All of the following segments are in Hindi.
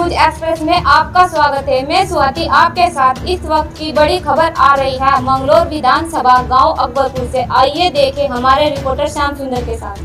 न्यूज एक्सप्रेस में आपका स्वागत है। मैं स्वाति आपके साथ। इस वक्त की बड़ी खबर आ रही है मंगलोर विधानसभा गांव अकबरपुर से। आइए देखें हमारे रिपोर्टर श्याम सुंदर के साथ।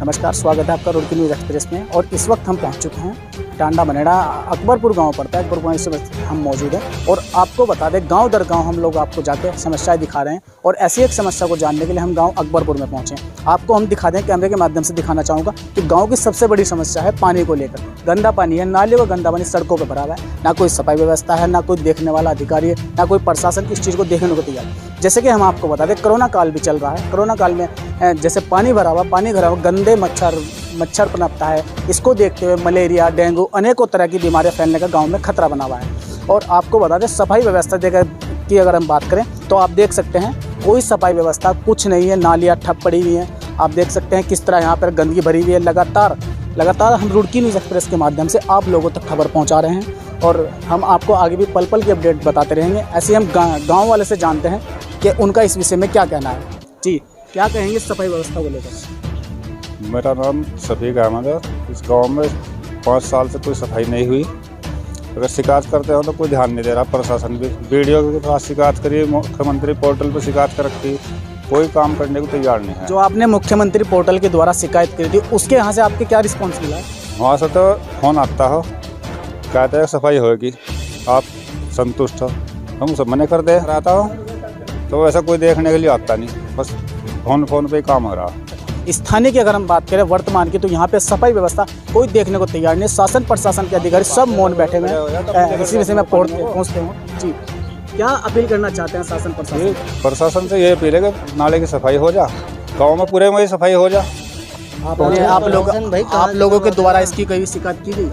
नमस्कार, स्वागत है आपका रुड़की न्यूज एक्सप्रेस में। और इस वक्त हम पहुंच चुके हैं टांडा बनेड़ा, अकबरपुर गांव पड़ता है। अकबरपुर इस वक्त हम मौजूद हैं और आपको बता दें, गांव दर गांव हम लोग आपको जाके समस्याएं दिखा रहे हैं। और ऐसी एक समस्या को जानने के लिए हम गांव अकबरपुर में पहुंचे। आपको हम दिखा दें, कैमरे के माध्यम से दिखाना चाहूँगा कि गाँव की सबसे बड़ी समस्या है पानी को लेकर। गंदा पानी है, नालियों का गंदा पानी सड़कों पर भरा हुआ है। ना कोई सफाई व्यवस्था है, ना कोई देखने वाला अधिकारी है, ना कोई प्रशासन इस चीज़ को देखने को तैयार है। जैसे कि हम आपको बता दें, कोरोना काल भी चल रहा है। कोरोना काल में जैसे पानी भरा हुआ गंदे मच्छर पनपता है। इसको देखते हुए मलेरिया, डेंगू, अनेकों तरह की बीमारियां फैलने का गांव में खतरा बना हुआ है। और आपको बता दें, सफाई व्यवस्था की अगर हम बात करें तो आप देख सकते हैं कोई सफाई व्यवस्था कुछ नहीं है। नालियाँ ठप पड़ी हुई हैं। आप देख सकते हैं किस तरह यहाँ पर गंदगी भरी हुई है। लगातार हम रुड़की न्यूज़ एक्सप्रेस के माध्यम से आप लोगों तक खबर पहुँचा रहे हैं और हम आपको आगे भी पल पल की अपडेट बताते रहेंगे। ऐसे हम गाँव वाले से जानते हैं कि उनका इस विषय में क्या कहना है। जी, क्या कहेंगे सफाई व्यवस्था को लेकर? मेरा नाम शफीक अहमद है। इस गांव में 5 साल से कोई सफाई नहीं हुई। अगर शिकायत करते हो तो कोई ध्यान नहीं दे रहा। प्रशासन भी वीडियो के पास शिकायत करिए, मुख्यमंत्री पोर्टल पर शिकायत कर रखी, कोई काम करने को तैयार नहीं है। जो आपने मुख्यमंत्री पोर्टल के द्वारा शिकायत करी थी, उसके यहाँ से आपके क्या रिस्पॉन्स मिला है? वहाँ से तो फोन आता हो, कहते हैं सफाई होगी, आप संतुष्ट हो। हम सब मना कर दे रहता हो तो ऐसा कोई देखने के लिए आता नहीं, बस फोन पे काम हो रहा। स्थानीय की अगर हम बात करें वर्तमान की, तो यहाँ पे सफाई व्यवस्था कोई देखने को तैयार नहीं। शासन प्रशासन के अधिकारी सब मौन बैठे हुए हैं। इसी विषय में पहुँचते हैं। जी, क्या अपील करना चाहते हैं शासन प्रशासन? प्रशासन से ये अपील है कि नाले की सफाई हो जा, गाँव में पूरे में सफाई हो जा। आप लोगों के द्वारा इसकी कोई शिकायत की गई?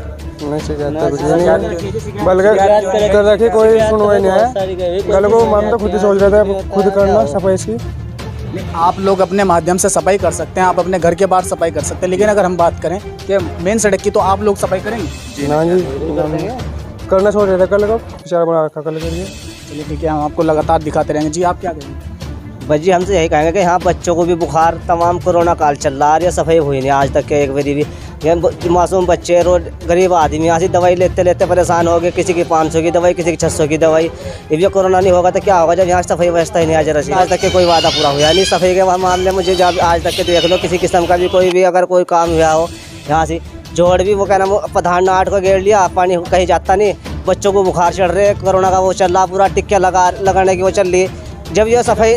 बल्कि कोई सुनवाई नहीं है। हम तो खुद ही सोच रहे थे खुद करना सफाई इसकी। आप लोग अपने माध्यम से सफाई कर सकते हैं, आप अपने घर के बाहर सफाई कर सकते हैं, लेकिन अगर हम बात करें कि मेन सड़क की, तो आप लोग सफाई करेंगे? ना जी, करना छोड़ रहे थे, कल को बेचारा बना रखा, कल करिए। चलिए ठीक है, हम आपको लगातार दिखाते रहेंगे। जी, आप क्या कहेंगे? बस जी, हमसे यही कहेंगे कि यहाँ बच्चों को भी बुखार, तमाम कोरोना काल चल रहा है, सफाई हुई नहीं आज तक के एक बारी भी। यहाँ मासूम बच्चे, रोज गरीब आदमी यहाँ से दवाई लेते परेशान हो गए। किसी की 500 की दवाई, किसी की 600 की दवाई। अब ये कोरोना नहीं होगा तो क्या होगा, जब यहाँ सफाई व्यवस्था ही नहीं आज तक के कोई वादा पूरा हुआ नहीं सफाई के मामले में। जब आज तक के देख लो, किसी किस्म का भी कोई भी अगर कोई काम हुआ हो यहाँ से, जोड़ भी वो क्या नाम प्रधान ने 8 को घेर लिया, पानी कहीं जाता नहीं। बच्चों को बुखार चढ़ रहे, कोरोना का वो चल रहा, पूरा टिक्के लगाने की वो चल रही। जब ये सफाई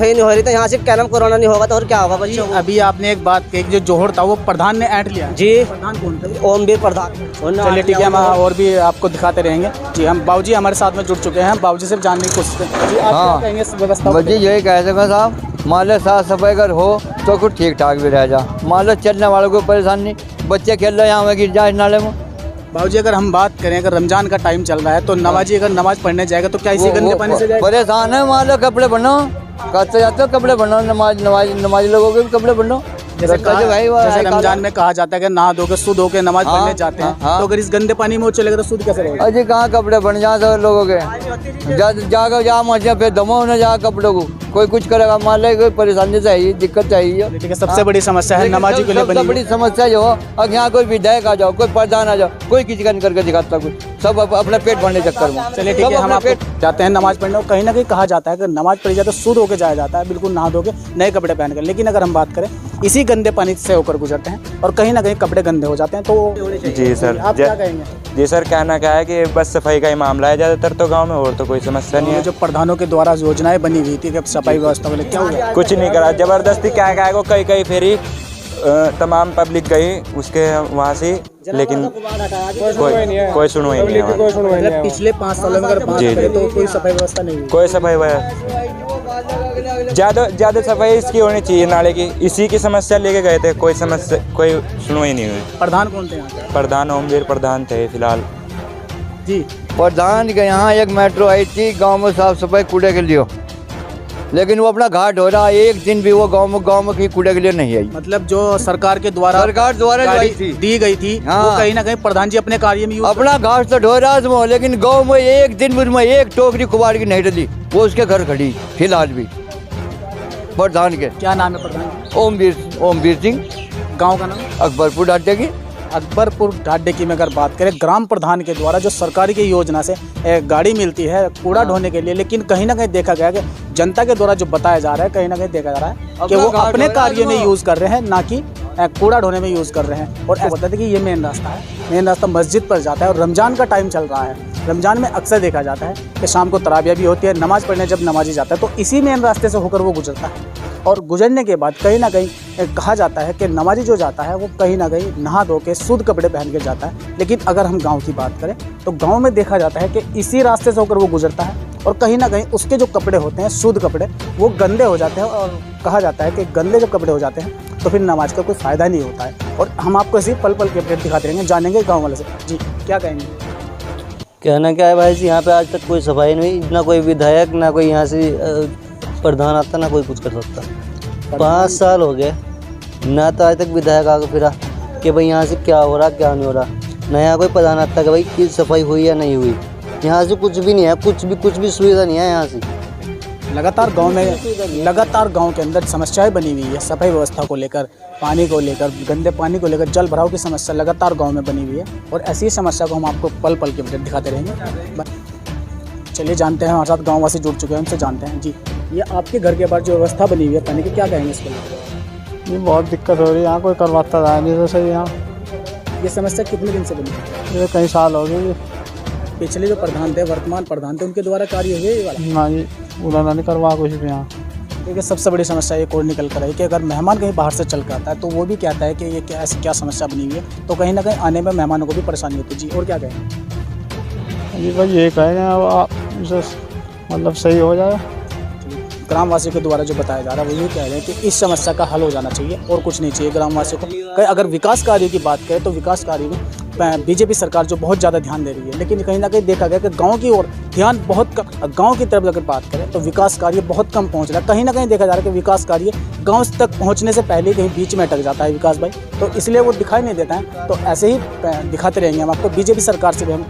नहीं हो रही तो यहाँ से क्या नाम कोरोना नहीं होगा तो और क्या होगा बच्चों को? अभी आपने एक बात कही, जो जोहड़ था वो प्रधान ने ऐंठ लिया। जी, प्रधान कौन था? ओमवीर प्रधान। चलिए ठीक है, हम और भी आपको दिखाते रहेंगे। जी, हम बाबूजी हमारे साथ में जुड़ चुके हैं। बाबूजी से जानने की कोशिश करें। जी, आप क्या कहेंगे इस व्यवस्था? जी, यही कह सकते साहब, मान लो साफ सफाई अगर हो तो कुछ ठीक ठाक भी रह जा। मान लो चलने वालों को परेशानी नहीं, बच्चे खेल रहे यहाँ में गिर जाए नाले में। बाबूजी, अगर हम बात करें, अगर रमजान का टाइम चल रहा है तो नमाजी अगर नमाज पढ़ने जाएगा तो क्या इसी गंदे पानी से जाएगा? परेशान है। मान लो कपड़े बनाओ, करते जाते हो कपड़े बनाओ, नमाज लोगों के भी कपड़े बनाओ। जैसे रमजान में कहा जाता है कि नहा धो के शुद्ध होकर नमाज पढ़ने जाते हैं, तो अगर इस गंदे पानी में वो चलेगा तो शुद्ध कैसे रहेगा? अजी कहाँ कपड़े बन जाए सब लोगों के, जाकर जा मजा फिर दमो न जा कपड़ों को, कोई कुछ करेगा। मान लो कोई परेशानी चाहिए, दिक्कत चाहिए। ठीक है, सबसे बड़ी समस्या है नमाजी के लिए। सबसे बड़ी समस्या जो अब यहाँ कोई विधायक आ जाओ, कोई प्रधान आ जाओ, कोई किसी का नहीं करके दिखाता कुछ, सब अपने पेट भरने चक्कर में। चलिए ठीक है, हम आपको जाते हैं नमाज पढ़ने। कहीं ना कहीं कहा जाता है कि नमाज पढ़ी जाए तो शुद्ध होकर जाया जाता है, बिल्कुल नहा धो के नए कपड़े पहनकर। लेकिन अगर हम बात करें, इसी गंदे पानी से होकर गुजरते हैं और कहीं ना कहीं कपड़े गंदे हो जाते हैं। तो जी सर, आप क्या कहेंगे? जी सर, कहना क्या है कि बस सफाई का ही मामला है ज़्यादातर तो गांव में, और तो कोई समस्या नहीं है। जो प्रधानों के द्वारा योजनाएं बनी हुई थी कि सफाई व्यवस्था वाले, क्या हुआ? कुछ नहीं करा, जबरदस्ती क्या को कई फेरी तमाम पब्लिक गई उसके वहाँ से, लेकिन कोई सुनवाई नहीं है। पिछले 5 सालों में अगर बात करें तो कोई सफाई व्यवस्था नहीं हुई। कोई सफाई ज़्यादा सफाई इसकी होनी चाहिए नाले की। इसी की समस्या लेके गए थे, कोई सुनवाई नहीं हुई। प्रधान कौन थे यहाँ पे? प्रधान ओमवीर प्रधान थे फिलहाल। जी, प्रधान के यहाँ एक मेट्रो आई थी गांव में साफ सफाई कूड़े के लिए, लेकिन वो अपना घाट हो रहा है। एक दिन भी वो गांव में कहीं कूड़े के लिए नहीं आई। मतलब जो सरकार द्वारा दी गई थी, हाँ, वो कहीं ना कहीं प्रधान जी अपने कार्य में अपना घाट तो ढो रहा है, लेकिन गांव में एक दिन में एक टोकरी कुबाड़ की नहीं डली, वो उसके घर खड़ी फिलहाल भी। प्रधान के क्या नाम है? प्रधान ओमवीर सिंह। गांव का नाम? अकबरपुर डाटे की। अकबरपुर ढाडे की में अगर बात करें, ग्राम प्रधान के द्वारा जो सरकारी की योजना से गाड़ी मिलती है कूड़ा ढोने के लिए, लेकिन कहीं ना कहीं देखा गया कि जनता के द्वारा जो बताया जा रहा है, कहीं ना कहीं देखा जा रहा है कि वो अपने कार्य में यूज़ कर रहे हैं, ना कि कूड़ा ढोने में यूज़ कर रहे हैं। और ऐसा बताते कि ये मेन रास्ता है, मेन रास्ता मस्जिद पर जाता है और रमज़ान का टाइम चल रहा है। रमज़ान में अक्सर देखा जाता है कि शाम को तराबिया भी होती है, नमाज़ पढ़ने जब नमाजी जाता है तो इसी मेन रास्ते से होकर वो गुजरता है। और गुजरने के बाद कहीं ना कहीं कहा जाता है कि नमाजी जो जाता है वो कहीं ना कहीं नहा धो के शुद्ध कपड़े पहन के जाता है। लेकिन अगर हम गांव की बात करें तो गांव में देखा जाता है कि इसी रास्ते से होकर वो गुजरता है और कहीं ना कहीं उसके जो कपड़े होते हैं शुद्ध कपड़े वो गंदे हो जाते हैं। और कहा जाता है कि गंदे जब कपड़े हो जाते हैं तो फिर नमाज का कोई फ़ायदा नहीं होता है। और हम आपको ऐसे पल पल के अपडेट दिखाते रहेंगे, जानेंगे गाँव वाले से। जी क्या कहेंगे? कहना क्या है भाई जी, यहाँ पे आज तक कोई सफाई नहीं, ना कोई विधायक, ना कोई यहाँ से प्रधान आता, ना कोई कुछ कर सकता। 5 साल हो गए ना, तो आज तक विधायक आगे फिरा कि भाई यहाँ से क्या हो रहा क्या नहीं हो रहा, ना यहाँ कोई प्रधान आता कि भाई की सफाई हुई या नहीं हुई। यहाँ से कुछ भी नहीं है, कुछ भी सुविधा नहीं है यहाँ से। लगातार गांव के अंदर समस्याएं बनी हुई है, सफाई व्यवस्था को लेकर, पानी को लेकर, गंदे पानी को लेकर, जल भराव की समस्या लगातार गांव में बनी हुई है। और ऐसी समस्या को हम आपको पल पल के अपडेट दिखाते रहेंगे। चलिए जानते हैं, हमारे साथ गाँव वासी जुड़ चुके हैं, उनसे जानते हैं। जी ये आपके घर के बाहर जो व्यवस्था बनी हुई है पानी की, क्या कहेंगे इसके लिए? ये बहुत दिक्कत हो रही है, यहाँ कोई करवाता रहा नहीं तो सही। यहाँ ये समस्या कितने दिन से बनी है? ये कई साल हो गए। पिछले जो प्रधान थे, वर्तमान प्रधान थे, उनके द्वारा कार्य हुए ये वाला? ना जी, उन्होंने नहीं करवा कुछ भी यहाँ। क्योंकि सबसे बड़ी समस्या एक और निकल कर आई कि अगर मेहमान कहीं बाहर से चल कर आता है तो वो भी कहता है कि ये क्या ऐसी क्या समस्या बनी हुई है, तो कहीं ना कहीं आने में मेहमानों को भी परेशानी होती है। जी और क्या कहेंगे? जी भाई ये कहेंगे अब मतलब सही हो जाए। ग्रामवासियों के द्वारा जो बताया जा रहा है वो ये कह रहे हैं कि इस समस्या का हल हो जाना चाहिए और कुछ नहीं चाहिए ग्रामवासियों को। अगर विकास कार्य की बात करें तो विकास कार्य में बीजेपी सरकार जो बहुत ज़्यादा ध्यान दे रही है, लेकिन कहीं ना कहीं देखा गया कि गांव की ओर ध्यान बहुत कम, गांव की तरफ अगर बात करें तो विकास कार्य बहुत कम पहुंच रहा है। कहीं ना कहीं देखा जा रहा है कि विकास कार्य गांव तक पहुंचने से पहले कहीं बीच में अटक जाता है विकास भाई, तो इसलिए वो दिखाई नहीं देता है। तो ऐसे ही दिखाते रहेंगे हम आपको। बीजेपी सरकार से भी हम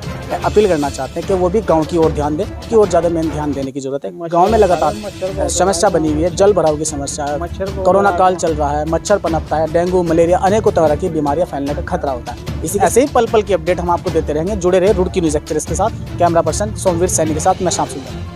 अपील करना चाहते हैं कि वो भी गाँव की ओर ध्यान दें, की ओर ज़्यादा मेन ध्यान देने की जरूरत है। गाँव में लगातार समस्या बनी हुई है, जल भराव की समस्या है, कोरोना काल चल रहा है, मच्छर पनपता है, डेंगू मलेरिया अनेकों तरह की बीमारियां फैलने का खतरा होता है। इसी ऐसे ही पल पल की अपडेट हम आपको देते रहेंगे। जुड़े रहे रुड़की न्यूज़ एक्सप्रेस के साथ। कैमरा पर्सन सोमवीर सैनी के साथ मैं शाम सुंदर।